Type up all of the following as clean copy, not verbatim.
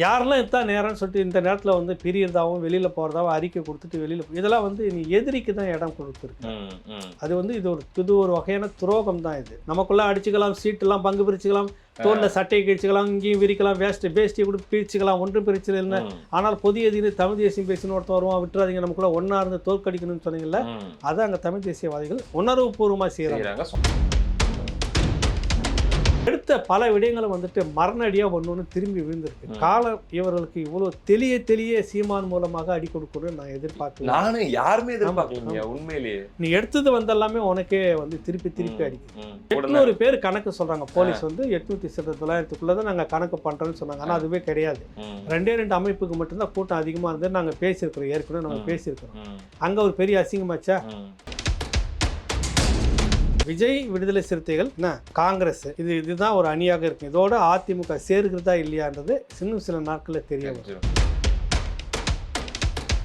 யாரெல்லாம் இதான் நேரம்னு சொல்லிட்டு இந்த நேரத்தில் வந்து பிரியறதாகவும் வெளியில் போகிறதாவும் அறிக்கை கொடுத்துட்டு வெளியில் இதெல்லாம் வந்து நீ எதிரிக்கு தான் இடம் கொடுத்துருக்கு. அது வந்து இது ஒரு வகையான துரோகம் தான். இது நமக்குள்ளே அடிச்சுக்கலாம், சீட்டெல்லாம் பங்கு பிரிச்சுக்கலாம், தோலில் சட்டையை கிழிச்சிக்கலாம், இங்கேயும் விரிக்கலாம், வேஷ்டியை கூட பிரிச்சுக்கலாம், ஒன்றும் பிரச்சனை இல்லை. ஆனால் பொது எதிரி தமிழ் தேசியம் பேசின்னு ஒருத்தன் வருவான், விட்டுறாதீங்க, நமக்குள்ளே ஒன்றா இருந்து தோற்கடிக்கணும்னு சொன்னீங்கல்ல, அதை அங்கே தமிழ் தேசியவாதிகள் உணர்வுபூர்வமாக செய்கிறாங்க. எடுத்த பல விடயங்களும் வந்துட்டு மரணடியாக ஒன்று திரும்பி விழுந்திருக்கு. காலம் இவர்களுக்கு இவ்வளோ தெளிய சீமான் மூலமாக அடி கொடுக்கணும்னு நான் எதிர்பார்க்கல. நானும் யாருமே எதிர்பார்க்கல. உண்மையிலேயே நீ எடுத்தது வந்தெல்லாமே உனக்கே வந்து திருப்பி அடிக்கும். 800 பேர் கணக்கு சொல்றாங்க. போலீஸ் வந்து 800-900 தான் நாங்கள் கணக்கு பண்றோம்னு சொன்னாங்க. ஆனால் அதுவே கிடையாது. 2 அமைப்புக்கு மட்டும்தான் கூட்டம் அதிகமாக இருந்தது. நாங்கள் பேசியிருக்கிறோம், ஏற்கனவே நம்ம பேசியிருக்கிறோம். அங்கே ஒரு பெரிய அசிங்கமாச்சா? விஜய், விடுதலை சிறுத்தைகள், காங்கிரஸ், இதுதான் ஒரு அணியாக இருக்கு. இதோட அதிமுக சேர்கிறதா இல்லையான்றது இன்னும் சில நாட்களில் தெரிய வரும்.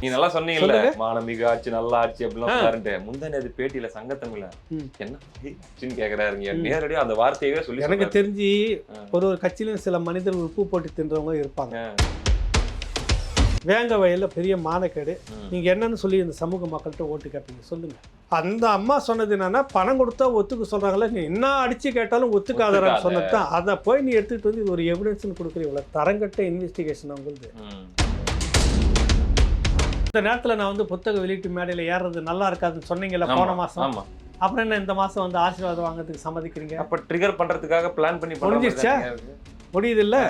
நீ நல்லா சொன்னீங்கல்ல, மானமிகு ஆட்சி நல்ல ஆட்சி அப்படிலாம் முந்தானே பேட்டியில சங்கத்தமிழ என்ன கேக்குறாருங்க. நேரடியாக அந்த வார்த்தையவே சொல்லி எனக்கு தெரிஞ்சு ஒரு கட்சியிலும் சில மனிதர்கள் உப்பு போட்டு தின்றவங்க இருப்பாங்க. வேங்க வயலில் பெரிய மானக்கேடு. நீங்கள் என்னன்னு சொல்லி இந்த சமூக மக்கள்கிட்ட ஓட்டு கேட்பீங்க சொல்லுங்கள். அந்த அம்மா சொன்னது என்னன்னா, பணம் கொடுத்தா ஒத்துக்க சொல்கிறாங்களே, நீ என்ன அடித்து கேட்டாலும் ஒத்துக்காதரான்னு சொன்னது தான். அதை போய் நீ எடுத்துகிட்டு வந்து இது ஒரு எவிடன்ஸ்னு கொடுக்குற இவ்வளோ தரங்கட்ட இன்வெஸ்டிகேஷன் அவங்களுக்கு. இந்த நேரத்தில் நான் வந்து புத்தக வெளியீட்டு மேடையில் ஏறுறது நல்லா இருக்காதுன்னு சொன்னீங்கல்ல போன மாதம். அப்புறம் என்ன இந்த மாதம் வந்து ஆசீர்வாதம் வாங்கிறதுக்கு சம்மதிக்கிறீங்க? அப்போ ட்ரிகர் பண்ணுறதுக்காக பிளான் பண்ணி முடிஞ்சிருச்சா? முடியுது இல்லை,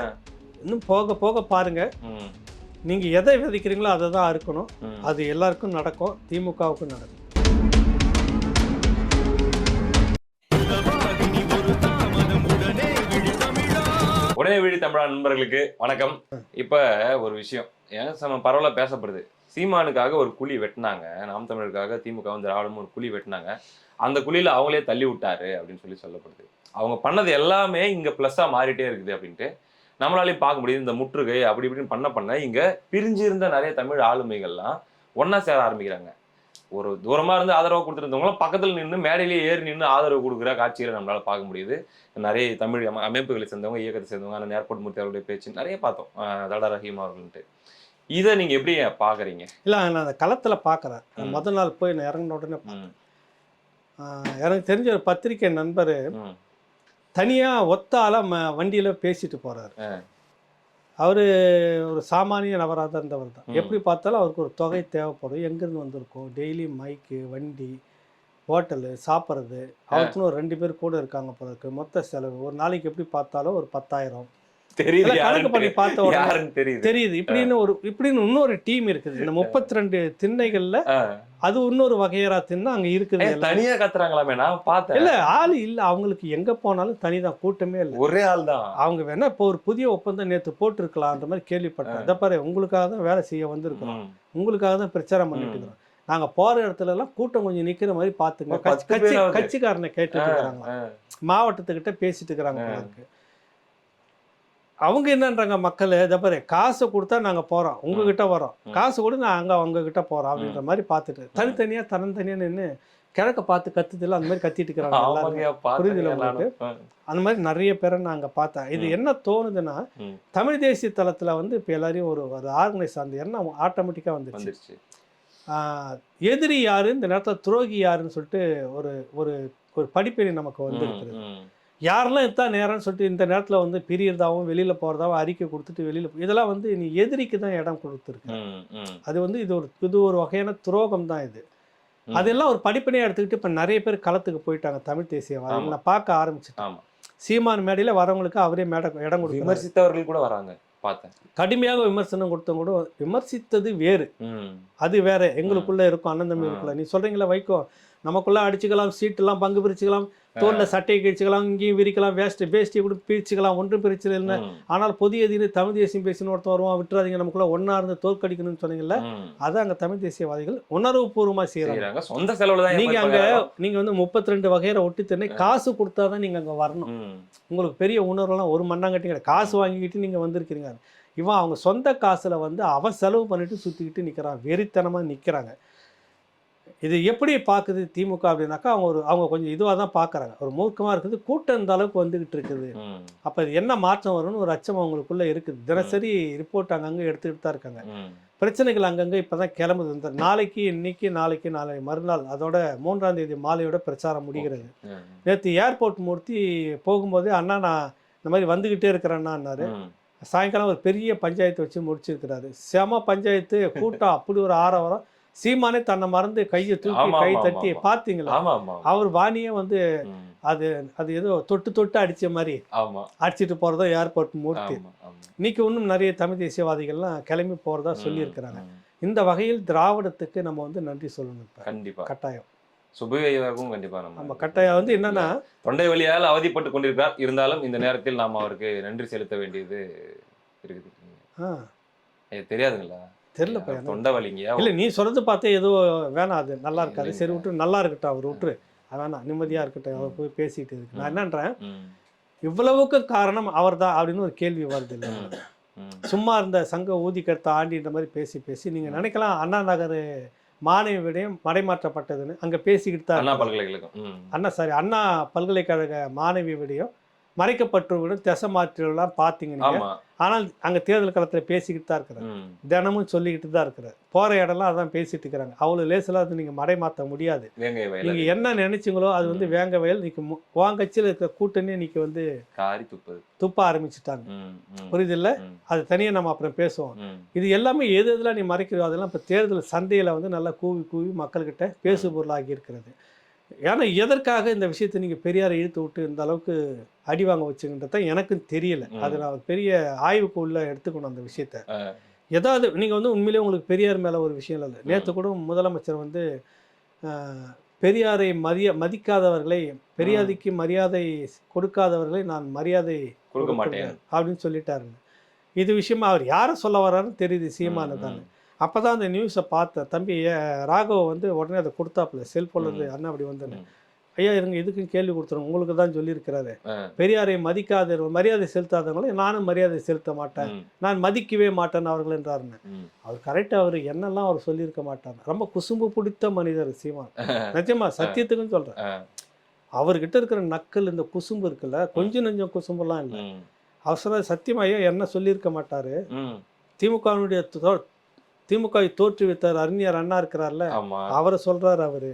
இன்னும் போக போக பாருங்கள். நீங்கள் எதை விதைக்கிறீங்களோ அதை தான் அறுக்கணும். அது எல்லாருக்கும் நடக்கும், திமுகவுக்கும் நடக்கும். உடனே விழி தமிழா நண்பர்களுக்கு வணக்கம். இப்போ ஒரு விஷயம் ஏன் பரவலாக பேசப்படுது. சீமானுக்காக ஒரு குழி வெட்டினாங்க, நாம் தமிழருக்காக திமுக திராவிடமும் ஒரு குழி வெட்டினாங்க. அந்த குழியில் அவங்களே தள்ளி விட்டாரு அப்படின்னு சொல்லப்படுது. அவங்க பண்ணது எல்லாமே இங்கே ப்ளஸ்ஸாக மாறிட்டே இருக்குது அப்படின்ட்டு நம்மளாலையும் பார்க்க முடியுது. இந்த முற்றுகை அப்படி இப்படின்னு பண்ண இங்கே பிரிஞ்சு இருந்த நிறைய தமிழ் ஆளுமைகள்லாம் ஒன்றா சேர ஆரம்பிக்கிறாங்க. ஒரு தூரமாக இருந்து ஆதரவு கொடுத்துருந்தவங்களாம் பக்கத்தில் நின்று மேடையிலேயே ஏறி நின்று ஆதரவு கொடுக்குற காட்சிகளை நம்மளால் பார்க்க முடியுது. நிறைய தமிழ் அமைப்புகளை சேர்ந்தவங்க, இயக்கத்தை சேர்ந்தவங்க, அந்த ஏர்போர்ட் மூர்த்தி அவருடைய பேச்சு நிறைய பார்த்தோம், தடா ரஹீம் அவர்கள்ட்டு. இதை நீங்கள் எப்படி பார்க்குறீங்க? இல்லை, நான் அந்த களத்தில் பார்க்குறேன். முதல் நாள் போய் நான் இறங்கின உடனே எனக்கு தெரிஞ்ச ஒரு பத்திரிகை நண்பர் தனியாக ஒத்தால வண்டியில் பேசிட்டு போகிறார். அவர் ஒரு சாமானிய நபராக தான் இருந்தவர் தான். எப்படி பார்த்தாலும் அவருக்கு ஒரு தொகை தேவைப்படும். எங்கேருந்து வந்திருக்கும், டெய்லி மைக்கு, வண்டி, ஹோட்டலு, சாப்பிட்றது, அவருக்குன்னு ஒரு 2 பேர் கூட இருக்காங்க போல இருக்கு. மொத்த செலவு ஒரு நாளைக்கு எப்படி பார்த்தாலும் ஒரு 10,000 கணக்கு பண்ணி பார்த்த தெரியுது. இப்படின்னு இன்னொரு டீம் இருக்குது. இந்த 32 திண்ணைகள்ல அது இன்னொரு வகையரா தின்னா அங்க இருக்குது. தனியா கத்துறாங்களாமே, நான் பார்த்தேன். இல்ல, ஆள் இல்ல, அவங்களுக்கு எங்க போனாலும் தனிதான், கூட்டமே இல்லை, ஒரே ஆள் தான். அவங்க வேணா இப்போ ஒரு புதிய ஒப்பந்தம் நேற்று போட்டிருக்கலான்ற மாதிரி கேள்விப்பட்டேன். அதை பாரு, உங்களுக்காக தான் வேலை செய்ய வந்திருக்கிறோம், உங்களுக்காக தான் பிரச்சாரம் பண்ணிட்டு இருக்கிறோம். நாங்க போற இடத்துல எல்லாம் கூட்டம் கொஞ்சம் நிக்கிற மாதிரி பாத்துங்க. கட்சிக்காரனை கேட்டுட்டு இருக்கிறாங்க, மாவட்டத்துக்கிட்ட பேசிட்டு இருக்கிறாங்க. அவங்க என்னன்றாங்க, மக்கள் இதை பாரு, காசு கொடுத்தா நாங்கள் போகிறோம், உங்ககிட்ட வரோம், காசு கூட நான் அங்கே அவங்ககிட்ட போகிறோம் அப்படின்ற மாதிரி பார்த்துட்டு தனித்தனியாக நின்று கிழக்க பார்த்து கத்துதில்ல, அந்த மாதிரி கத்திட்டு இருக்கிறாங்க எல்லாரும். புரியுதுல உங்களுக்கு? அந்த மாதிரி நிறைய பேரை நான் அங்கே பார்த்தேன். இது என்ன தோணுதுன்னா, தமிழ் தேசிய தளத்தில் வந்து இப்போ எல்லாரையும் ஒரு ஆர்கனைஸ் அந்த எண்ணம் ஆட்டோமேட்டிக்காக வந்துருச்சு. எதிரி யாரு, இந்த நேரத்தில் துரோகி யாருன்னு சொல்லிட்டு ஒரு ஒரு படிப்பினை நமக்கு வந்து இருக்குது. யாரெல்லாம் இதான் நேரம்னு சொல்லிட்டு இந்த நேரத்தில் வந்து பிரியறதாகவும் வெளியில் போகிறதாவும் அறிக்கை கொடுத்துட்டு வெளியில் இதெல்லாம் வந்து நீ எதிரிக்கு தான் இடம் கொடுத்துருக்கு. அது வந்து இது ஒரு வகையான துரோகம் தான். இது அதெல்லாம் ஒரு படிப்பினையாக எடுத்துக்கிட்டு இப்போ நிறைய பேர் களத்துக்கு போயிட்டாங்க. தமிழ் தேசியவாதிகள் நான் பார்க்க ஆரம்பிச்சிட்டேன். கடுமையாக மேடையில் வரவங்களுக்கு அவரே இடம் கொடுத்து விமர்சித்தவர்கள் கூட வராங்க பார்த்தேன். கடுமையாக விமர்சனம் கொடுத்தவங்க கூட விமர்சித்தது வேறு, அது வேற. எங்களுக்குள்ள இருக்கும் அண்ணன் தம்பிகளுக்குள்ள. நீ சொல்றீங்களா வைக்கோ, நமக்குள்ள அடிச்சுக்கலாம், சீட்டெல்லாம் பங்கு பிரிச்சுக்கலாம், தோலில் சட்டையை கிழிச்சிக்கலாம், இங்கேயும் விரிக்கலாம், வேஷ்டியை கூட பிரிச்சுக்கலாம், ஒன்றும் பிரச்சனை இல்லை. ஆனால் பொது எதிரி தமிழ் தேசியம் பேசின்னு ஒருத்தன் வருவான், விட்டுறாதீங்க, நமக்குள்ள ஒன்றா இருந்து தோற்கடிக்கணும்னு சொன்னீங்கல்ல, அதான் அங்கே தமிழ் தேசியவாதிகள் உணர்வுபூர்வமாக செய்கிறாங்க. சொந்த செலவில் தான். நீங்கள் வந்து 32 வகையரை ஒட்டி தண்ணி காசு கொடுத்தா தான் நீங்கள் அங்கே வரணும். உங்களுக்கு பெரிய உணர்வுலாம் ஒரு மண்ணாங்கட்டி கிடையாது. காசு வாங்கிக்கிட்டு நீங்கள் வந்திருக்கிறீங்க. இவன் அவங்க சொந்த காசில் வந்து அவன் செலவு பண்ணிட்டு சுற்றிக்கிட்டு நிற்கிறான், வெறித்தனமாக நிற்கிறாங்க. இது எப்படி பார்க்குது திமுக அப்படின்னாக்கா அவங்க கொஞ்சம் இதுவாக தான் பார்க்குறாங்க. ஒரு மூர்க்கமாக இருக்குது, கூட்டம் இந்த அளவுக்கு வந்துக்கிட்டு இருக்குது. அப்போ இது என்ன மாற்றம் வரும்னு ஒரு அச்சம் அவங்களுக்குள்ளே இருக்குது. தினசரி ரிப்போர்ட் அங்கங்கே எடுத்துக்கிட்டு தான் இருக்காங்க. பிரச்சனைகள் அங்கங்கே இப்போ தான் கிளம்புது. இந்த நாளைக்கு நாளை மறுநாள் அதோட 3ஆம் தேதி மாலையோட பிரச்சாரம் முடிகிறது. நேற்று ஏர்போர்ட் மூர்த்தி போகும்போதே அண்ணா நான் இந்த மாதிரி வந்துக்கிட்டே இருக்கிறேன்னாரு. சாயங்காலம் ஒரு பெரிய பஞ்சாயத்து வச்சு முடிச்சிருக்கிறாரு. செம பஞ்சாயத்து, கூட்டம் அப்படி ஒரு ஆரவாரம். சீமானே தன்னை மறந்து கையை தூக்கி கை தட்டி பார்த்தீங்களா? அவர் வாணியே வந்து அது அது ஏதோ தொட்டு அடிச்ச மாதிரி அடிச்சுட்டு போறதா ஏர்போர்ட் மூர்த்தி. இன்னைக்கு இன்னும் நிறைய தமிழ் தேசியவாதிகள்லாம் கிளம்பி போறதா சொல்லியிருக்கிறாங்க. இந்த வகையில் திராவிடத்துக்கு நம்ம வந்து நன்றி சொல்லணும். கண்டிப்பா கட்டாயம். சுபையாகவும் கண்டிப்பா நம்ம கட்டாயம் வந்து என்னன்னா, தொண்டை வலியால் அவதிப்பட்டு கொண்டிருக்கிறார். இருந்தாலும் இந்த நேரத்தில் நாம் அவருக்கு நன்றி செலுத்த வேண்டியது இருக்குது. தெரியாதுங்களா? தெரியல, தொண்டை வலிங்க. இல்லை நீ சொல்றது பார்த்தே ஏதோ வேணாம், அது நல்லா இருக்காது. சரி விட்டு, நல்லா இருக்கட்டும், அவர் விட்டுரு, வேணாம், நிம்மதியா இருக்கட்டும், அவர் போய் பேசிட்டு இருக்கு. நான் என்னன்றேன், இவ்வளவுக்கு காரணம் அவர் தான் அப்படின்னு ஒரு கேள்வி வருது. இல்லை சும்மா இருந்த சங்க ஊதி கருத்த ஆண்டின்ற மாதிரி பேசி நீங்க நினைக்கலாம் அண்ணா நகர் மாணவி விடயம் மடைமாற்றப்பட்டதுன்னு அங்க பேசிக்கிட்டு தான் அண்ணா பல்கலைக்கழக மாணவி விடயம் மறைக்கப்பட்டுவிடும், திசை மாற்றலாம் பார்த்தீங்கன்னா. ஆனால் அங்கே தேர்தல் களத்தில் பேசிக்கிட்டு தான் இருக்கிறார், தினமும் சொல்லிக்கிட்டு தான் இருக்கிறார். போகிற இடம்லாம் அதான் பேசிட்டு இருக்கிறாங்க. அவ்வளோ லேசில் அது நீங்கள் மடை மாற்ற முடியாது. நீங்கள் என்ன நினைச்சிங்களோ அது வந்து வேங்க வயல். இன்னைக்கு வாங்கச்சியில் இருக்கிற கூட்டணியே இன்னைக்கு வந்து துப்ப ஆரம்பிச்சுட்டாங்க. புரியுதில்ல? அது தனியாக நம்ம அப்புறம் பேசுவோம். இது எல்லாமே எதெல்லாம் நீ மறைக்கிறோம் அதெல்லாம் இப்போ தேர்தல் சந்தையில் வந்து நல்லா கூவி மக்கள்கிட்ட பேசு பொருளாகி இருக்கிறது. ஏன்னா எதற்காக இந்த விஷயத்தை நீங்கள் பெரியாரை இழுத்து விட்டு இந்த அளவுக்கு அடி வாங்க வச்சுங்கன்றத எனக்கும் தெரியல. அது நான் பெரிய ஆய்வுக்கு உள்ள எடுத்துக்கணும் அந்த விஷயத்த. ஏதாவது நீங்கள் வந்து உண்மையிலே உங்களுக்கு பெரியார் மேலே ஒரு விஷயம் இல்லை. நேற்று கூட முதலமைச்சர் வந்து பெரியாரை மதிக்காதவர்களை, பெரியாதிக்கு மரியாதை கொடுக்காதவர்களை நான் மரியாதை கொடுக்க மாட்டேன் அப்படின்னு சொல்லிட்டாருங்க. இது விஷயமா அவர் யாரை சொல்ல வர்றாருன்னு தெரியுது, சீமானு தானே. அப்போ தான் அந்த நியூஸை பார்த்தேன். தம்பி ராகவ வந்து உடனே அதை கொடுத்தாப்புல செல்ஃபோனில், அண்ணா அப்படி வந்தேன்னு. ஐயா இருங்க, இதுக்கும் கேள்வி கொடுத்துருவோம், உங்களுக்கு தான் சொல்லியிருக்கிறாரு. பெரியாரை மரியாதை செலுத்தாதவங்களை நானும் மரியாதை செலுத்த மாட்டேன், நான் மதிக்கவே மாட்டேன் அவர்கள் என்றாருன்னு. அவர் கரெக்டாக அவர் என்னெல்லாம் அவர் சொல்லியிருக்க மாட்டார். ரொம்ப குசும்பு பிடித்த மனிதர் சீமான், நிஜமா சத்தியத்துக்குன்னு சொல்கிறேன். அவர்கிட்ட இருக்கிற நக்கல், இந்த குசும்பு இருக்குல்ல, கொஞ்சம் நெஞ்சம் குசும்புலாம் இல்லை. அவர் சொன்ன சத்தியமா ஐயா என்ன சொல்லியிருக்க மாட்டாரு. திமுகவை தோற்றுவித்தார் அறிஞர் அண்ணா இருக்கிறார்ல, அவரை சொல்றாரு. அவரு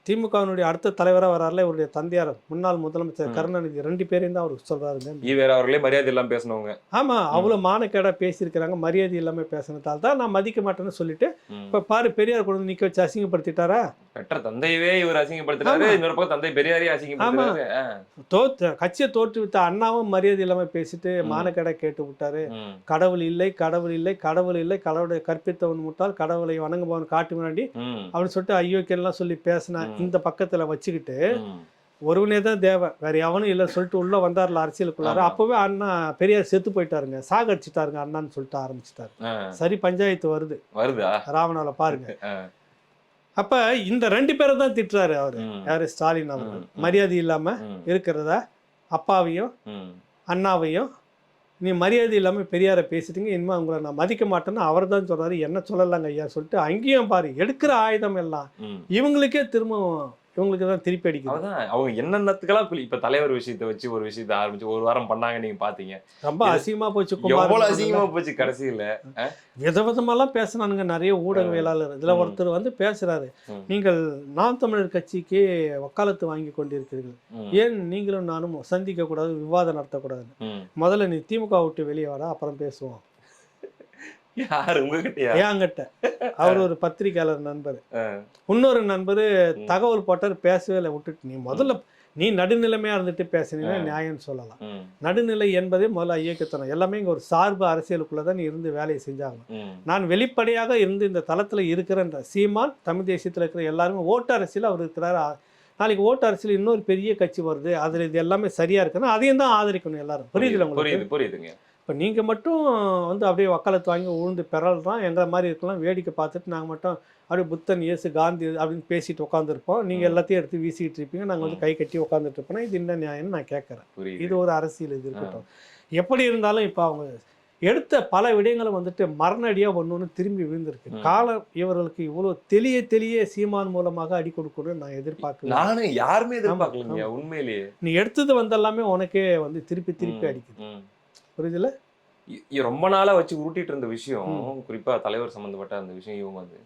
திமுகவினுடைய அடுத்த தலைவராக வராருல, இவருடைய தந்தையார் முன்னாள் முதலமைச்சர் கருணாநிதி, 2 பேரையும் தான் அவருக்கு சொல்றாருங்க. அவர்களே மரியாதை இல்லாம பேசணுங்க. ஆமா, அவ்வளவு மானக்கேடா பேசியிருக்கிறாங்க. மரியாதை இல்லாம பேசினதால் தான் நான் மதிக்க மாட்டேன்னு சொல்லிட்டு இப்ப பாரு பெரியார் கொண்டு நிக்க வச்சு அசிங்கப்படுத்திட்டாரா? பெற்ற தந்தையவே இவர் அசிங்கப்படுத்திட்டாரு, இன்னொரு பக்கம் தந்தை பெரியாரே அசிங்கப்படுத்திட்டாரு. கட்சியை தோற்றுவித்த அண்ணாவும் மரியாதை இல்லாம பேசிட்டு மானக்கேடா கேட்டு விட்டாரு. கடவுள் இல்லை, கடவுள் இல்லை, கடவுள் இல்லை, கடவுளை கற்பித்தவன் முட்டால், கடவுளை வணங்குபவன் காட்டு முன்னாடி அப்படின்னு சொல்லிட்டு ஐயோக்கெல்லாம் சொல்லி பேசின இந்த பக்கத்துல வச்சுக்கிட்டு ஒருவனே தான் தேவை, வேற எவனும் இல்லை சொல்லிட்டு உள்ள வந்தார்ல அரசியலுக்குள்ளார. அப்பவே அண்ணா பெரியார் செத்து போயிட்டாருங்க, சாகடிச்சுட்டாருங்க அண்ணான்னு சொல்லிட்டு ஆரம்பிச்சுட்டாரு. சரி, பஞ்சாயத்து வருதா ராவணால பாருங்க. அப்ப இந்த 2 பேரை தான் திட்டுறாரு அவரு, யாரு, ஸ்டாலின் அவர்கள். மரியாதை இல்லாம இருக்கிறதா அப்பாவையும் அண்ணாவையும் நீ மரியாதை இல்லாம பெரியாரை பேசிட்டீங்க, இனிமே உங்களை நான் மதிக்க மாட்டேன்னு அவர் தான் சொல்றாரு. என்ன சொல்லலாங்க ஐயா சொல்லிட்டு அங்கேயும் பாரு எடுக்கிற ஆயுதம் எல்லாம் இவங்களுக்கே திரும்பவும் இவங்களுக்கு தான் திருப்பி அடிக்குது. அவங்க என்னென்னத்துக்கெல்லாம் இப்ப தலைவர் விஷயத்தை வச்சு ஒரு விஷயத்தை ஆரம்பிச்சு 1 வாரம் பண்ணாங்க, நீங்க பாத்தீங்க. ரொம்ப அசிங்கமா போச்சு, அசிங்கமா போச்சு. கடைசியில விதவிதமெல்லாம் பேசினானுங்க நிறைய ஊடகவியலாளர். இதுல ஒருத்தர் வந்து பேசுறாரு, நீங்கள் நாம் தமிழர் கட்சிக்கு வக்காலத்து வாங்கி கொண்டிருக்கிறீர்கள், ஏன் நீங்களும் நானும் சந்திக்க கூடாது, விவாதம் நடத்தக்கூடாது? முதல்ல நீ திமுக விட்டு வெளியே வாடா, அப்புறம் பேசுவோம். என்கிட்ட அவர் ஒரு பத்திரிகையாளர் நண்பர், இன்னொரு நண்பர் தகவல் போட்டார், பேசவே இல்லை, விட்டுட்டு. நீ முதல்ல நீ நடுநிலைமையா இருந்துட்டு பேசினீங்கன்னா நியாயம் சொல்லலாம். நடுநிலை என்பதே முதல்ல ஐயக்கத்தனம். எல்லாமே இங்க ஒரு சார்பு அரசியலுக்குள்ளதான் நீ இருந்து வேலையை செஞ்சாங்க. நான் வெளிப்படையாக இருந்து இந்த தளத்துல இருக்கிறேன்ற சீமான், தமிழ் தேசியத்துல இருக்கிற எல்லாருமே ஓட்டு அரசியல் அவர் இருக்கிறாரு. நாளைக்கு ஓட்டு அரசியல் இன்னொரு பெரிய கட்சி வருது, அதுல இது எல்லாமே சரியா இருக்குன்னா அதையும் தான் ஆதரிக்கணும் எல்லாரும். புரியுதுல உங்களுக்கு? புரியுதுங்க. இப்போ நீங்கள் மட்டும் வந்து அப்படியே வக்காலத்து வாங்கி உழுந்து பெறலாம், எங்களை மாதிரி இருக்கலாம், வேடிக்கை பார்த்துட்டு நாங்கள் மட்டும் அப்படியே புத்தன், இயேசு, காந்தி அப்படின்னு பேசிட்டு உட்காந்துருப்போம். நீங்கள் எல்லாத்தையும் எடுத்து வீசிக்கிட்டு இருப்பீங்க, நாங்கள் வந்து கை கட்டி உட்காந்துட்டு இருப்போம். இது என்ன நியாயம்னு நான் கேட்குறேன். இது ஒரு அரசியல், இது இருக்கட்டும். எப்படி இருந்தாலும் இப்போ அவங்க எடுத்த பல விடயங்களும் வந்துட்டு மரணடியாக ஒன்று திரும்பி விழுந்திருக்கு. காலம் இவர்களுக்கு இவ்வளோ தெளிய சீமான் மூலமாக அடி கொடுக்கணும்னு நான் எதிர்பார்க்கல. நானும் யாருமே எதிர்பார்க்கலைங்க உண்மையிலேயே. நீ எடுத்தது வந்தெல்லாமே உனக்கே வந்து திருப்பி அடிக்குது. புரியுதுல? ரொம்ப நாளா வச்சு உருட்டிட்டு இருந்த விஷயம், குறிப்பா தலைவர் சம்பந்தப்பட்ட அந்த விஷயம் இவங்க வந்து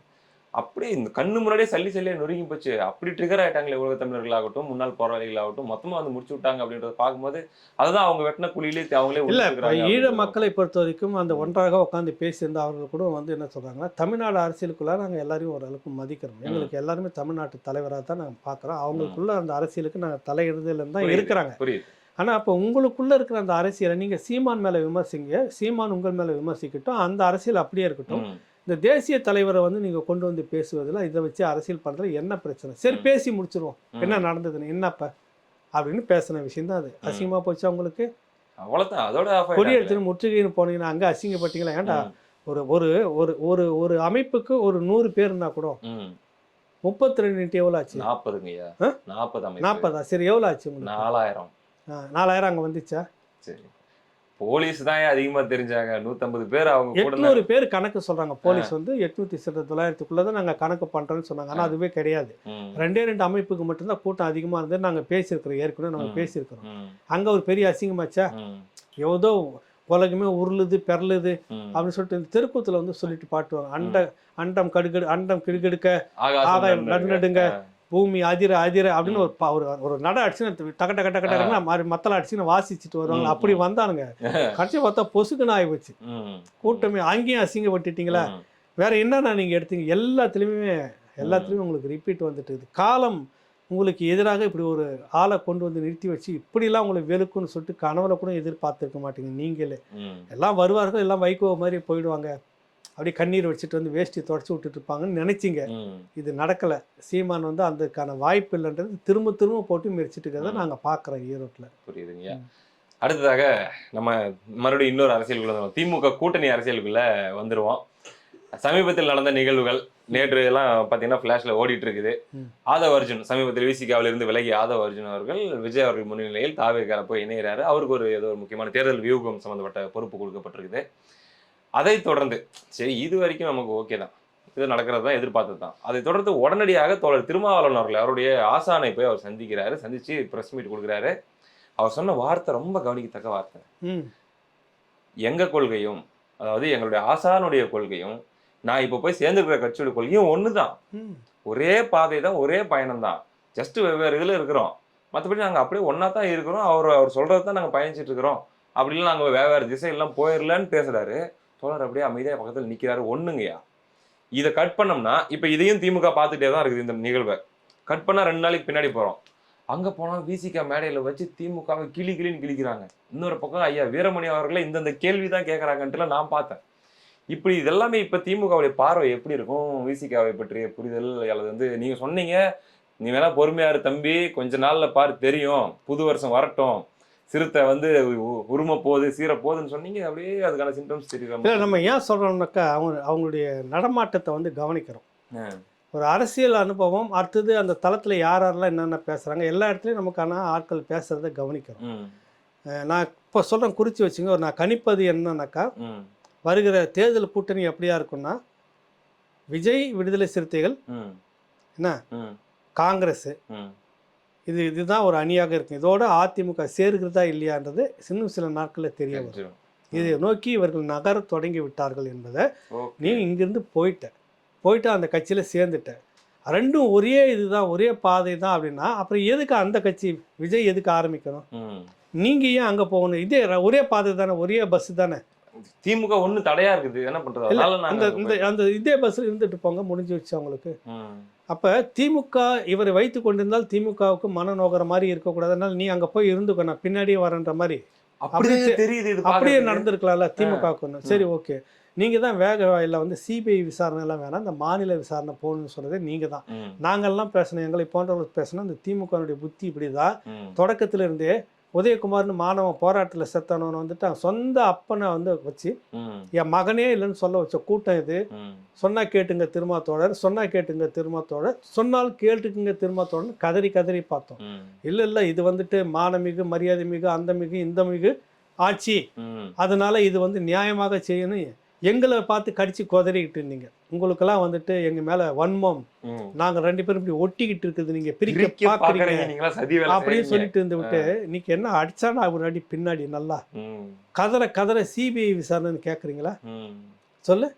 அப்படியே இந்த கண்ணு முன்னாடியே சல்லியா நொறுங்கி போச்சு. அப்படி ட்ரிகர் ஆயிட்டாங்களே உலக தமிழர்களாகட்டும், முன்னாள் போராளிகளாகட்டும், மொத்தமா வந்து முடிச்சு விட்டாங்க அப்படின்றத பார்க்கும்போது அதுதான் அவங்க வெட்டின குழியிலே அவங்களே இல்ல. ஈழ மக்களை பொறுத்த வரைக்கும் அந்த ஒன்றாக உட்காந்து பேசியிருந்த அவர்கள் கூட வந்து என்ன சொல்றாங்கன்னா, தமிழ்நாடு அரசியலுக்குள்ள நாங்கள் எல்லாரையும் ஓரளவுக்கு மதிக்கிறோம். எங்களுக்கு எல்லாருமே தமிழ்நாட்டு தலைவராக தான் நாங்கள் பார்க்குறோம். அவங்களுக்குள்ள அந்த அரசியலுக்கு நாங்கள் தலையிடுதல் தான் இருக்கிறாங்க. புரியுது. ஆனால் அப்போ உங்களுக்குள்ள இருக்கிற அந்த அரசியலை நீங்கள் சீமான் மேலே விமர்சிங்க, சீமான் உங்கள் மேலே விமர்சிக்கட்டும், அந்த அரசியல் அப்படியே இருக்கட்டும். இந்த தேசிய தலைவரை வந்து நீங்கள் கொண்டு வந்து பேசுவதில் இதை வச்சு அரசியல் பண்ணுறது என்ன பிரச்சனை? சரி பேசி முடிச்சிருவோம், என்ன நடந்ததுன்னு, என்னப்ப அப்படின்னு பேசின விஷயம் தான் அது. அசிங்கமாக போச்சு அவங்களுக்கு. அவ்வளோதான். அதோட கொடியெடுத்துன்னு முற்றுகைன்னு போனீங்கன்னா அங்கே அசிங்கப்பட்டீங்களா? ஏன்டா ஒரு ஒரு ஒரு ஒரு ஒரு அமைப்புக்கு ஒரு 100 பேர்னா கூட 32 எவ்வளோ ஆச்சு? 40ங்கய்யா. 40 சரி, எவ்வளோ ஆச்சு உங்களுக்கு? 4000. 4000 அங்கே வந்துச்சா? சரி, போலீஸ் தான் அதிகமா தெரிஞ்சாங்க. 150 பேர் அவங்க 800 பேர் கணக்கு சொல்றாங்க. போலீஸ் வந்து 800-900 தான் நாங்க கணக்கு பண்றோம்னு சொன்னாங்க. ஆனா அதுவே கிடையாது. 2 அமைப்புக்கு மட்டும்தான் கூட்டம் அதிகமா இருந்தது. நாங்க பேசியிருக்கிறோம், ஏற்கனவே நம்ம பேசியிருக்கிறோம். அங்க ஒரு பெரிய அசிங்கமாச்சா? ஏதோ உலகமே உருளுது பெறலுது அப்படின்னு சொல்லிட்டு இந்த தெருக்கூத்துல வந்து சொல்லிட்டு பாட்டுவாங்க. அண்டம் கிடுகெடுக்க, ஆகாயம் நடுநடுங்க, பூமி அதிர அப்படின்னு ஒரு நட அடிச்சுன்னு டக்கு மாதிரி மத்தள அடிச்சுன்னு வாசிச்சுட்டு வருவாங்க. அப்படி வந்தானுங்க. கடைசி பார்த்தா பொசுக்குன்னு ஆகி போச்சு கூட்டமே. அங்கேயும் அசிங்கப்பட்டுட்டீங்களா? வேற என்னன்னா நீங்க எடுத்தீங்க? எல்லாத்துலேயுமே உங்களுக்கு ரிப்பீட் வந்துட்டு இருக்குது. காலம் உங்களுக்கு எதிராக இப்படி ஒரு ஆளை கொண்டு வந்து நிறுத்தி வச்சு இப்படிலாம் உங்களுக்கு வெளுக்குன்னு சொல்லிட்டு கனவுல கூட எதிர்பார்த்துருக்க மாட்டீங்க நீங்களே. எல்லாம் வருவார்கள், எல்லாம் வைகோ மாதிரி போயிடுவாங்க, அப்படியே கண்ணீர் வச்சுட்டு வந்து வேஷ்டி தொடச்சி விட்டுட்டு இருப்பாங்கன்னு நினைச்சிங்க. இது நடக்கலை. சீமான் வந்து அதுக்கான வாய்ப்பு இல்லைன்றது திரும்ப போட்டு முயற்சிட்டு இருக்கிறத நாங்கள் பார்க்குறோம் ஈரோட்டில். புரியுதுங்க. அடுத்ததாக நம்ம மறுபடியும் இன்னொரு அரசியலுக்குள்ள வந்துடுவோம். திமுக கூட்டணி அரசியலுக்குள்ள வந்துடுவோம். சமீபத்தில் நடந்த நிகழ்வுகள் நேற்று எல்லாம் பார்த்தீங்கன்னா ஃப்ளாஷில் ஓடிட்டு இருக்குது. ஆதவ் அர்ஜுன் சமீபத்தில் விசிகாவில் இருந்து விலகி ஆதவ் அர்ஜுன் அவர்கள் விஜய் அவர்கள் முன்னிலையில் தாவேக்கால போய் இணைகிறாரு. அவருக்கு ஏதோ ஒரு முக்கியமான தேர்தல் வியூகம் சம்மந்தப்பட்ட பொறுப்பு கொடுக்கப்பட்டிருக்குது. அதை தொடர்ந்து சரி இது வரைக்கும் நமக்கு ஓகே தான், இது நடக்கிறது தான், எதிர்பார்த்தது தான். அதை தொடர்ந்து உடனடியாக தோழர் திருமாவளவன் அவர்கள் அவருடைய ஆசானை போய் அவர் சந்திக்கிறாரு. சந்திச்சு பிரஸ் மீட் கொடுக்குறாரு. அவர் சொன்ன வார்த்தை ரொம்ப கவனிக்கத்தக்க வார்த்தை. எங்க கொள்கையும், அதாவது எங்களுடைய ஆசானுடைய கொள்கையும் நான் இப்போ போய் சேர்ந்துருக்கிற கட்சியோட கொள்கையும் ஒன்று தான், ஒரே பாதை தான், ஒரே பயணம் தான். ஜஸ்ட் வெவ்வேறு இதில் இருக்கிறோம், மற்றபடி நாங்கள் அப்படியே ஒன்றா தான் இருக்கிறோம். அவர் சொல்கிறது தான் நாங்கள் பயணிச்சுட்டு இருக்கிறோம். அப்படிலாம் நாங்கள் வேறு திசையெல்லாம் போயிடலன்னு பேசுகிறாரு. தோழர் அப்படியே அமைதியாக பக்கத்தில் நிற்கிறாரு. ஒன்றுங்கய்யா, இதை கட் பண்ணோம்னா இப்போ இதையும் திமுக பார்த்துட்டே தான் இருக்குது. இந்த நிகழ்வை கட் பண்ணால் 2 நாளைக்கு பின்னாடி போகிறோம். அங்கே போனால் விசிக மேடையில் வச்சு திமுகவை கிளின்னு கிழிக்கிறாங்க. இன்னொரு பக்கம் ஐயா வீரமணி அவர்களை இந்த கேள்வி தான் கேட்குறாங்கன்ட்டுலாம் நான் பார்த்தேன். இப்படி இதெல்லாமே இப்போ திமுகவுடைய பார்வை எப்படி இருக்கும்? விசிகாவை பற்றிய புரிதல் அல்லது வந்து நீங்கள் சொன்னீங்க, நீ வேணா பொறுமையாரு தம்பி, கொஞ்ச நாளில் பாரு தெரியும், புது வருஷம் வரட்டும், சிறுத்தை வந்து உரும போகுது சீர போகுதுன்னு சொன்னீங்க. அப்படியே அதுக்கான சிம்டம்ஸ் தெரியும். நம்ம ஏன் சொல்கிறோம்னாக்கா அவங்களுடைய நடமாட்டத்தை வந்து கவனிக்கிறோம். ஒரு அரசியல் அனுபவம், அடுத்தது அந்த தளத்தில் யாரெல்லாம் என்னென்ன பேசுகிறாங்க, எல்லா இடத்துலையும் நமக்கான ஆட்கள் பேசுகிறத கவனிக்கிறோம். நான் இப்போ சொல்கிறேன், குறித்து வச்சுங்க. நான் கணிப்பது என்னன்னாக்கா, வருகிற தேர்தல் கூட்டணி எப்படியா இருக்குன்னா, விஜய் விடுதலை சிறுத்தைகள் என்ன காங்கிரஸ் இதுதான் ஒரு அணியாக இருக்கும். இதோட அதிமுக சேருகிறதா இல்லையான்றது இன்னும் சில நாட்களில் தெரிய வரும். இதை நோக்கி இவர்கள் நகர தொடங்கி விட்டார்கள் என்பதை நீ இங்கிருந்து போயிட்டு அந்த கட்சியில் சேர்ந்துட்ட. ரெண்டும் ஒரே இதுதான், ஒரே பாதை தான் அப்படின்னா அப்புறம் எதுக்கு அந்த கட்சி விஜய் எதுக்கு ஆரம்பிக்கணும்? நீங்க ஏன் அங்கே போகணும்? இதே ஒரே பாதை தானே, ஒரே பஸ் தானே. திமுக ஒண்ணு தடையா இருக்குது, என்ன பண்றது? அந்த இதே பஸ்ல இருந்துட்டு போங்க, முடிஞ்சு வச்சு அவங்களுக்கு. அப்ப திமுக இவரை வைத்து கொண்டிருந்தால் திமுகவுக்கு மன நோகிற மாதிரி இருக்கக்கூடாது. அதனால நீ அங்க போய் இருந்துக்கணும், பின்னாடியே வரன்ற மாதிரி அப்படியே நடந்திருக்கலாம்ல திமுகவுக்கு. சரி ஓகே, நீங்க தான் வேக வாயில வந்து சிபிஐ விசாரணை எல்லாம் வேணாம், இந்த மாநில விசாரணை போகணும்னு சொன்னதே நீங்க தான். நாங்கள்லாம் பேசணும், எங்களை போன்றவர்கள் பேசணும். இந்த திமுகனுடைய புத்தி இப்படிதான். தொடக்கத்துல இருந்தே உதயகுமார்னு மாணவன் போராட்டத்தில் செத்தவன் வந்துட்டு சொந்த அப்பனை வந்து வச்சு என் மகனே இல்லைன்னு சொல்ல வச்ச கூட்டம் இது. சொன்னா கேட்டுங்க திருமாத்தோழர், சொன்னா கேட்டுங்க திருமாத்தோழர், சொன்னால் கேட்டுக்குங்க திருமாத்தோழர்னு கதறி பார்த்தோம். இல்லை இது வந்துட்டு மானமிகு, மரியாதை மிகு, அந்த மிகு, இந்த மிகு ஆட்சி, ம். அதனால இது வந்து நியாயமாக செய்யணும். எங்களை பார்த்து கடிச்சு கொதறிக்கிட்டு இருந்தீங்க. உங்களுக்கெல்லாம் வந்துட்டு எங்க மேல வன்மம், ம். நாங்க 2 பேரும் இப்படி ஒட்டிக்கிட்டு இருக்குது, நீங்க பிரிக்க பிரிக்க பாக்குறீங்க பாக்குறீங்க நீங்களா, சதி வேலை அப்படின்னு செய்றீங்க. சொல்லிட்டு இருந்து விட்டு, இன்னைக்கு என்ன அடிச்சானா ஒரு அடி பின்னாடி நல்லா ம். கதற கதற சிபிஐ விசாரணைன்னு கேட்குறீங்களா? ம். சொல்லு.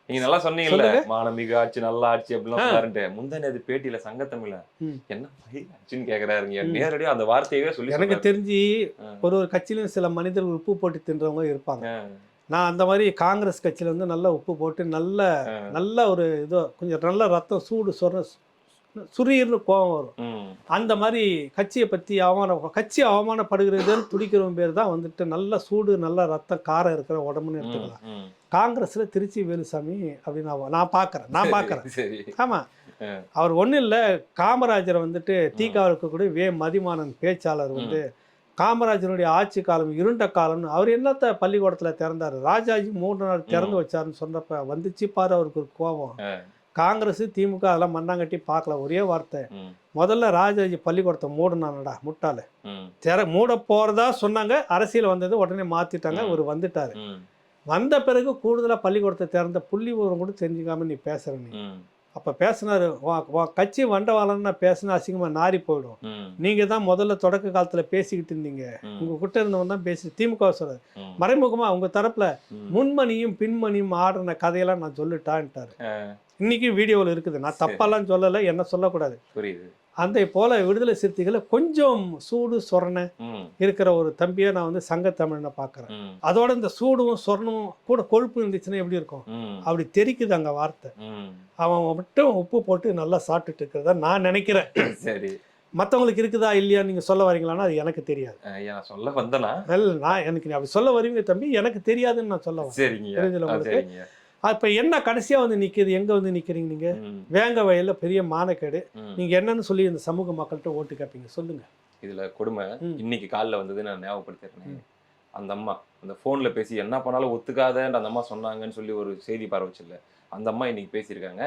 நீங்க நல்லா சொன்னீங்கல்ல, சொல்லுங்க. மானமிகு ஆட்சி, நல்ல ஆட்சி அப்படிலாம் சொல்லாருன்ட்டு. முந்தானேது பேட்டியில சங்கத்தமிழ்ல ம். என்ன மயில் ஆட்சின்னு கேக்குறாருங்க. நேரடியா அந்த வார்த்தையவே சொல்லி எனக்கு சொல்றாரு. தெரிஞ்சு ஒரு ஒரு கட்சியிலும் சில மனிதர்கள் உப்பு போட்டு தின்றவங்க இருப்பாங்க. ஆ. நான் அந்த மாதிரி காங்கிரஸ் கட்சியில வந்து நல்லா உப்பு போட்டு நல்ல ஒரு இதோ கொஞ்சம் நல்ல ரத்தம் சூடு சுரீர்னு கோபம் வரும். ம். அந்த மாதிரி கட்சியை பற்றி கட்சி அவமானப்படுகிறதுன்னு துடிக்கிறவன் பேர் தான் வந்துட்டு நல்ல சூடு நல்ல ரத்தம் காரம் இருக்கிற உடம்புன்னு எடுத்துக்கலாம். ம். காங்கிரஸ்ல திருச்சி வேலுசாமி அப்படின்னு நான் பார்க்குறேன். சரி. ஆமாம், அவர் ஒன்றும் இல்லை. காமராஜரை வந்துட்டு தீகாவில் இருக்கக்கூடிய மதிமானன் பேச்சாளர் வந்து காமராஜனுடைய ஆட்சி காலம் இருண்ட காலம்னு அவர் என்னத்த பள்ளிக்கூடத்தில் திறந்தார், ராஜாஜி 3 நாள் திறந்து வச்சாருன்னு சொன்னப்ப வந்துச்சு பாரு அவருக்கு ஒரு கோபம். காங்கிரஸ் திமுக அதெல்லாம் மண்ணாங்கட்டி பார்க்கல. ஒரே வார்த்தை, முதல்ல ராஜாஜி பள்ளிக்கூடத்தை மூடனானடா முட்டாளு. மூட போறதா சொன்னாங்க, அரசியல் வந்தது உடனே மாத்திட்டாங்க. அவர் வந்துட்டாரு. வந்த பிறகு கூடுதலாக பள்ளிக்கூடத்தை திறந்த புள்ளி விவரம் கூட தெரிஞ்சுக்காம நீ பேசுற. நீ அப்போ பேசினாரு, கட்சி வண்டவாளன்னு நான் பேசினா அசிங்கமாக நாரி போயிடும். நீங்கள் தான் முதல்ல தொடக்க காலத்தில் பேசிக்கிட்டு இருந்தீங்க, உங்கள் கிட்ட இருந்தவன் தான் பேசி திமுக சொல்றாரு மறைமுகமாக உங்கள் தரப்பில் முன்மணியும் பின்மணியும் ஆடுன கதையெல்லாம் நான் சொல்லிட்டான்ட்டாரு. இன்னைக்கு வீடியோவில் இருக்குது. நான் தப்பாலாம் சொல்லலை, என்ன சொல்லக்கூடாது. புரியுது. அந்த போல விடுதலை சிறுத்தைகளை கொஞ்சம் சூடு சொரணை இருக்கிற ஒரு தம்பியை நான் வந்து சங்கத்தமிழனை பார்க்குறேன். அதோட இந்த சூடும் சொரணமும் கூட கொழுப்பு இருந்துச்சுன்னா எப்படி இருக்கும், அப்படி தெரிக்குது அங்கே வார்த்தை. அவன் மட்டும் உப்பு போட்டு நல்லா சாப்பிட்டுட்டு இருக்கிறதா நான் நினைக்கிறேன். சரி, மற்றவங்களுக்கு இருக்குதா இல்லையா நீங்கள் சொல்ல வரீங்களான்னா அது எனக்கு தெரியாது. சொல்ல வந்தனா நான் எனக்கு நீ அப்படி சொல்ல வரீங்க தம்பி, எனக்கு தெரியாதுன்னு நான் சொல்ல வரேன். புரியுதுல உங்களுக்கு? இப்போ என்ன கடைசியாக வந்து நிற்கிது, எங்கே வந்து நிற்கிறீங்க நீங்கள்? வேங்க வயலில் பெரிய மானக்கேடு. நீங்கள் என்னன்னு சொல்லி இந்த சமூக மக்கள்கிட்ட ஓட்டு கேட்பீங்க சொல்லுங்கள். இதில் கொடுமை இன்னைக்கு காலைல வந்தது, நான் ஞாபகப்படுத்திருக்கேன். அந்த அம்மா அந்த ஃபோனில் பேசி என்ன பண்ணாலும் ஒத்துக்காதன்ற அந்த அம்மா சொன்னாங்கன்னு சொல்லி ஒரு செய்தி பரவச்சில்ல, அந்த அம்மா இன்னைக்கு பேசியிருக்காங்க.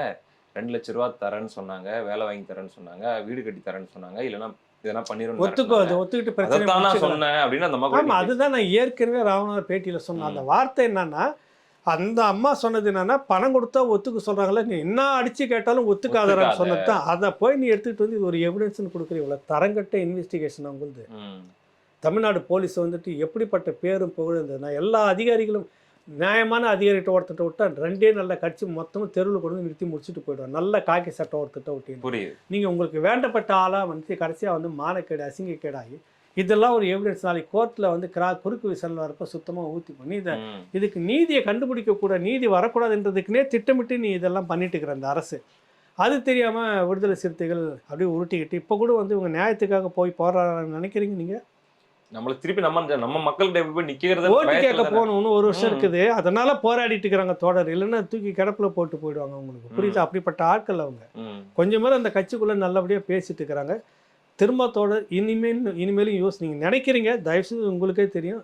2 லட்ச ரூபா தரேன்னு சொன்னாங்க, வேலை வாங்கி தரேன்னு சொன்னாங்க, வீடு கட்டி தரேன்னு சொன்னாங்க, இல்லைன்னா இதெல்லாம் பண்ணிடும் ஒத்துக்கிட்டு பிரச்சனை சொன்னேன் அப்படின்னு அந்த அம்மா. ஆமாம், அதுதான் நான் ஏற்கனவே ராவணர் பேட்டியில் சொன்னேன். அந்த வார்த்தை என்னன்னா, அந்த அம்மா சொன்னது என்னன்னா, பணம் கொடுத்தா ஒத்துக்க சொல்றாங்களே, நீ என்ன அடிச்சு கேட்டாலும் ஒத்துக்காதன்னு சொன்னதுதான். அதை போய் நீ எடுத்துக்கிட்டு வந்து இது ஒரு எவிடன்ஸ்னு கொடுக்குற இவ்வளோ தரங்கட்ட இன்வெஸ்டிகேஷன் அவங்களுக்கு. தமிழ்நாடு போலீஸ் வந்துட்டு எப்படிப்பட்ட பேரும் புகழ் இருந்தது. நான் எல்லா அதிகாரிகளும் நியாயமான அதிகாரிகிட்ட ஒருத்தட்ட விட்டா 2 நல்ல கட்சி மொத்தமும் தெருவில் கொண்டு வந்து நிறுத்தி முடிச்சுட்டு போயிடுவான். நல்ல காக்கி சட்டம் ஒருத்தட்ட விட்டீங்க. நீங்கள் உங்களுக்கு வேண்டப்பட்ட ஆளாக வந்து கடைசியாக வந்து மானக்கேடு அசிங்கக்கேடாகி இதெல்லாம் ஒரு எவிடன்ஸ் நாளைக்கு கோர்ட்டில் வந்து குறுக்கு விசாரணை வரப்போ சுத்தமாக ஊற்றி பண்ணி இதுக்கு நீதியை கண்டுபிடிக்கக்கூடாது, நீதி வரக்கூடாதுன்றதுக்குனே திட்டமிட்டு நீ இதெல்லாம் பண்ணிட்டு இருக்கிற அந்த அரசு. அது தெரியாமல் விடுதலை சிறுத்தைகள் அப்படியே உருட்டிக்கிட்டு இப்போ கூட வந்து இவங்க நியாயத்துக்காக போய் போராடணும்னு நினைக்கிறீங்க நீங்கள்? நம்மளுக்கு திருப்பி நம்ம மக்கள்கிட்ட போய் நிற்கிறது ஓட்டு கேட்க போகணும்னு 1 வருஷம் இருக்குது, அதனால போராடிட்டு இருக்கிறாங்க தோழர். இல்லைன்னா தூக்கி கிடப்பில் போட்டு போயிடுவாங்க. உங்களுக்கு புரியுது? அப்படிப்பட்ட ஆட்கள் அவங்க. கொஞ்சம் மேலே அந்த கட்சிக்குள்ளே நல்லபடியாக பேசிட்டு இருக்கிறாங்க. திரும்ப தோழர் இனிமேலும் நீங்கள் நினைக்கிறீங்க, தயவுசெய்து உங்களுக்கே தெரியும்,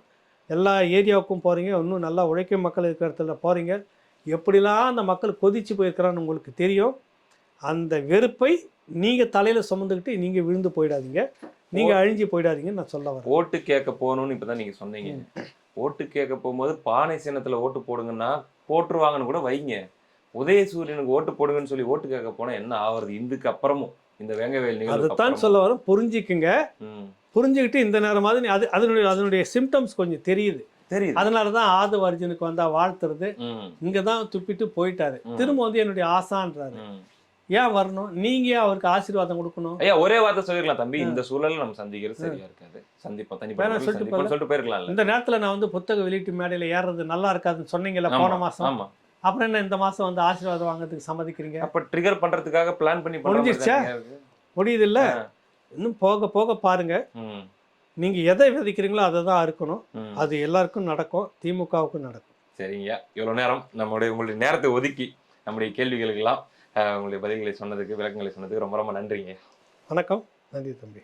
எல்லா ஏரியாவுக்கும் போகிறீங்க, இன்னும் நல்லா உழைக்கும் மக்கள் இருக்கிற இடத்துல போகிறீங்க, எப்படிலாம் அந்த மக்கள் கொதிச்சு போயிருக்கிறான்னு உங்களுக்கு தெரியும். அந்த வெறுப்பை நீங்கள் தலையில் சுமந்துக்கிட்டு நீங்கள் விழுந்து போயிடாதீங்க, நீங்கள் அழிஞ்சு போயிடாதீங்கன்னு நான் சொல்ல வரேன். ஓட்டு கேட்க போகணும்னு இப்போ தான் நீங்கள் சொன்னீங்க. ஓட்டு கேட்க போகும்போது பானை சின்னத்தில் ஓட்டு போடுங்கன்னா போட்டுருவாங்கன்னு கூட வைங்க. உதயசூரியனுக்கு ஓட்டு போடுங்கன்னு சொல்லி ஓட்டு கேட்க போனால் என்ன ஆகுறது? இதுக்கு அப்புறமும் இந்த வேங்கவேல் அதைத்தான் சொல்ல வரும். புரிஞ்சுக்குங்க, புரிஞ்சுக்கிட்டு இந்த நேரமாவது அதனுடைய சிம்டம்ஸ் கொஞ்சம் தெரியுது. அதனால தான் ஆதவ அர்ஜுனுக்கு வந்தா வாழ்த்துறது, இங்கே தான் துப்பிட்டு போயிட்டாரு. திரும்ப வந்து என்னுடைய ஆசான்றாரு. ஏன் வரணும்? நீங்க அவருக்கு ஆசீர்வாதம் கொடுக்கணும். ஐயா ஒரே வார்த்தை சொல்லிருக்கலாம் தம்பி, இந்த சூழல்ல நம்ம சந்திக்கிறது சரியா இருக்காது, சந்திப்போம் சொல்லிட்டு போயிருக்கலாம். இந்த நேரத்துல நான் வந்து புத்தக வெளியீட்டு மேடையில ஏறது நல்லா இருக்காதுன்னு சொன்னீங்கல்ல போன மாசம். ஆமா, அப்புறம் என்ன இந்த மாசம் வந்து ஆசீர்வாதம் வாங்குறதுக்கு சம்மதிக்கிறீங்க? அப்ப ட்ரிகர் பண்றதுக்காக பிளான் பண்ணி முடிஞ்சிருச்சா? முடியுது இல்ல, இன்னும் போக போக பாருங்க. நீங்க எதை விதைக்கிறீங்களோ அதை தான் அறுக்கணும். அது எல்லாருக்கும் நடக்கும், திமுகவுக்கும் நடக்கும். சரிங்க, இவ்வளவு நேரம் உங்களுடைய நேரத்தை ஒதுக்கி நம்முடைய கேள்விகளுக்கெல்லாம் உங்களுடைய பதில்களை சொன்னதுக்கு, விளக்கங்களை சொன்னதுக்கு ரொம்ப ரொம்ப நன்றிங்க. வணக்கம். நன்றி தம்பி.